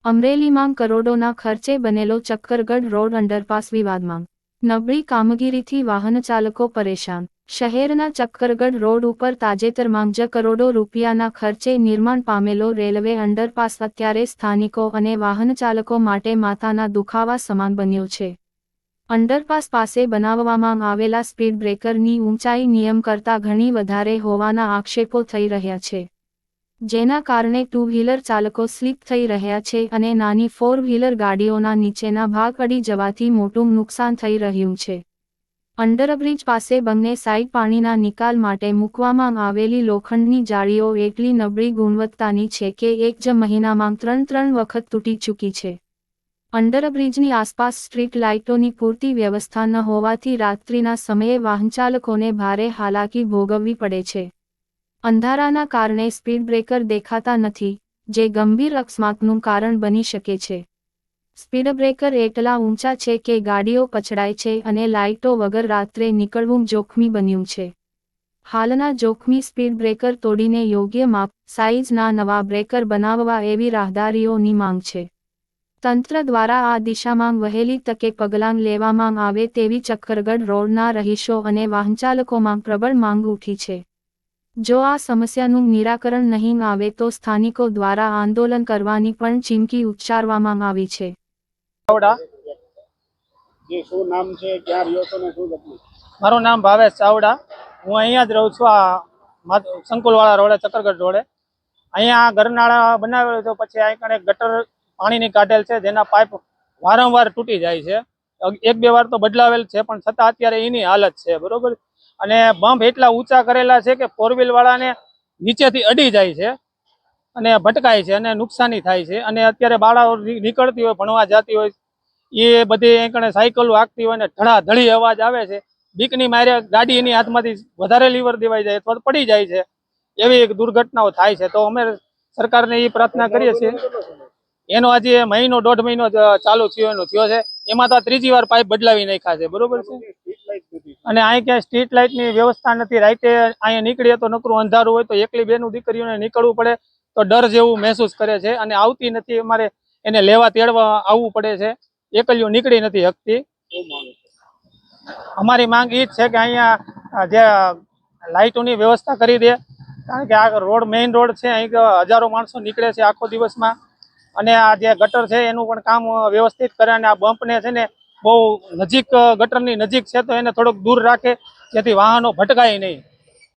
અમરેલીમાં કરોડોના ખર્ચે બનેલો ચક્કરગઢ રોડ અંડરપાસ વિવાદમાં. નબળી કામગીરીથી વાહનચાલકો પરેશાન. શહેરના ચક્કરગઢ રોડ ઉપર તાજેતરમાં જ કરોડો રૂપિયાના ખર્ચે નિર્માણ પામેલો રેલવે અંડરપાસ અત્યારે સ્થાનિકો અને વાહનચાલકો માટે માથાના દુખાવા સમાન બન્યો છે. અંડરપાસ પાસે બનાવવામાં આવેલા સ્પીડ બ્રેકરની ઊંચાઈ નિયમ કરતાં ઘણી વધારે હોવાના આક્ષેપો થઈ રહ્યા છે. જેના કારણે ટુ વ્હીલર ચાલકો સ્લીપ થઈ રહ્યા છે અને નાની ફોર વ્હીલર ગાડીઓના નીચેના ભાગ અડી જવાથી મોટું નુકસાન થઈ રહ્યું છે. અંડરબ્રિજ પાસે બંને સાઈડ પાણીના નિકાલ માટે મૂકવામાં આવેલી લોખંડની જાળીઓ એટલી નબળી ગુણવત્તાની છે કે એક જ મહિનામાં ત્રણ વખત તૂટી ચૂકી છે. અંડરબ્રિજની આસપાસ સ્ટ્રીટ લાઇટોની પૂરતી વ્યવસ્થા ન હોવાથી રાત્રિના સમયે વાહનચાલકોને ભારે હાલાકી ભોગવવી પડે છે. અંધારાના કારણે સ્પીડ બ્રેકર દેખાતા નથી, જે ગંભીર અકસ્માતનું કારણ બની શકે છે. સ્પીડ બ્રેકર એટલા ઊંચા છે કે ગાડીઓ પછડાય છે અને લાઇટો વગર રાત્રે નીકળવું જોખમી બન્યું છે. હાલના જોખમી સ્પીડ બ્રેકર તોડીને યોગ્ય માપ, સાઇઝના નવા બ્રેકર બનાવવા એવી રાહદારીઓની માંગ છે. તંત્ર દ્વારા આ દિશામાં વહેલી તકે પગલાં લેવામાં આવે તેવી ચક્કરગઢ રોડના રહીશો અને વાહનચાલકોમાં પ્રબળ માંગ ઉઠી છે. જો આ સમસ્યાનું નિરાકરણ નહીં આવે તો સ્થાનિકો દ્વારા આંદોલન કરવાની પણ ચીમકી ઉચ્ચારવામાં આવી છે. મારું નામ ભાવેશ ચાવડા. હું અહીંયા જ રહું છું, આ સંકુલવાળા રોડે, ચક્કરગઢ રોડે. અહીંયા ગરનાળા બનાવેલો તો પછી અહીં ગટર પાણીની કાઢેલ છે, જેના પાઇપ વારંવાર તૂટી જાય છે. એક બે વાર તો બદલાવેલ છે, પણ છતાં અત્યારે એની હાલત છે. બરોબર. અને બમ્પ એટલા ઊંચા કરેલા છે કે ફોર વ્હીલ વાળાને નીચેથી અડી જાય છે અને ભટકાય છે અને નુકસાની થાય છે. અને અત્યારે બાળાઓ નીકળતી હોય, ભણવા જતી હોય, એ બધી અહીં સાયકલો હાંકતી હોય ને ધડાધડી અવાજ આવે છે. બીકની મારે ગાડી એની હાથમાંથી વધારે લીવર દેવાઈ જાય અથવા પડી જાય છે. એવી દુર્ઘટનાઓ થાય છે. તો અમે સરકારને એ પ્રાર્થના કરીએ છીએ. એનો આજે મહિનો દોઢ મહિનો ચાલુ થયો છે. એમાં તો ત્રીજી વાર પાઇપ બદલાવી નાખ્યા છે. બરોબર છે. અને અહીં ક્યાંય સ્ટ્રીટ લાઇટની વ્યવસ્થા નથી. રાતે અહીંયા નીકળીએ તો નકરું અંધારું હોય, તો એકલી બેનું દીકરીઓને નીકળવું પડે તો ડર જેવું મહેસૂસ કરે છે અને આવતી નથી. અમારે એને લેવા તેડવા આવવું પડે છે. એકલીઓ નીકળી નથી શકતી. અમારી માંગ એ જ છે કે અહીંયા જે લાઇટોની વ્યવસ્થા કરી દે, કારણ કે આ રોડ મેઇન રોડ છે. અહીં હજારો માણસો નીકળે છે આખો દિવસમાં. અને આ જે ગટર છે એનું પણ કામ વ્યવસ્થિત કરે અને આ બમ્પને છે ને બહુ નજીક, ગટરની નજીક છે તો એને થોડોક દૂર રાખે, જેથી વાહનો ભટકાય નહીં.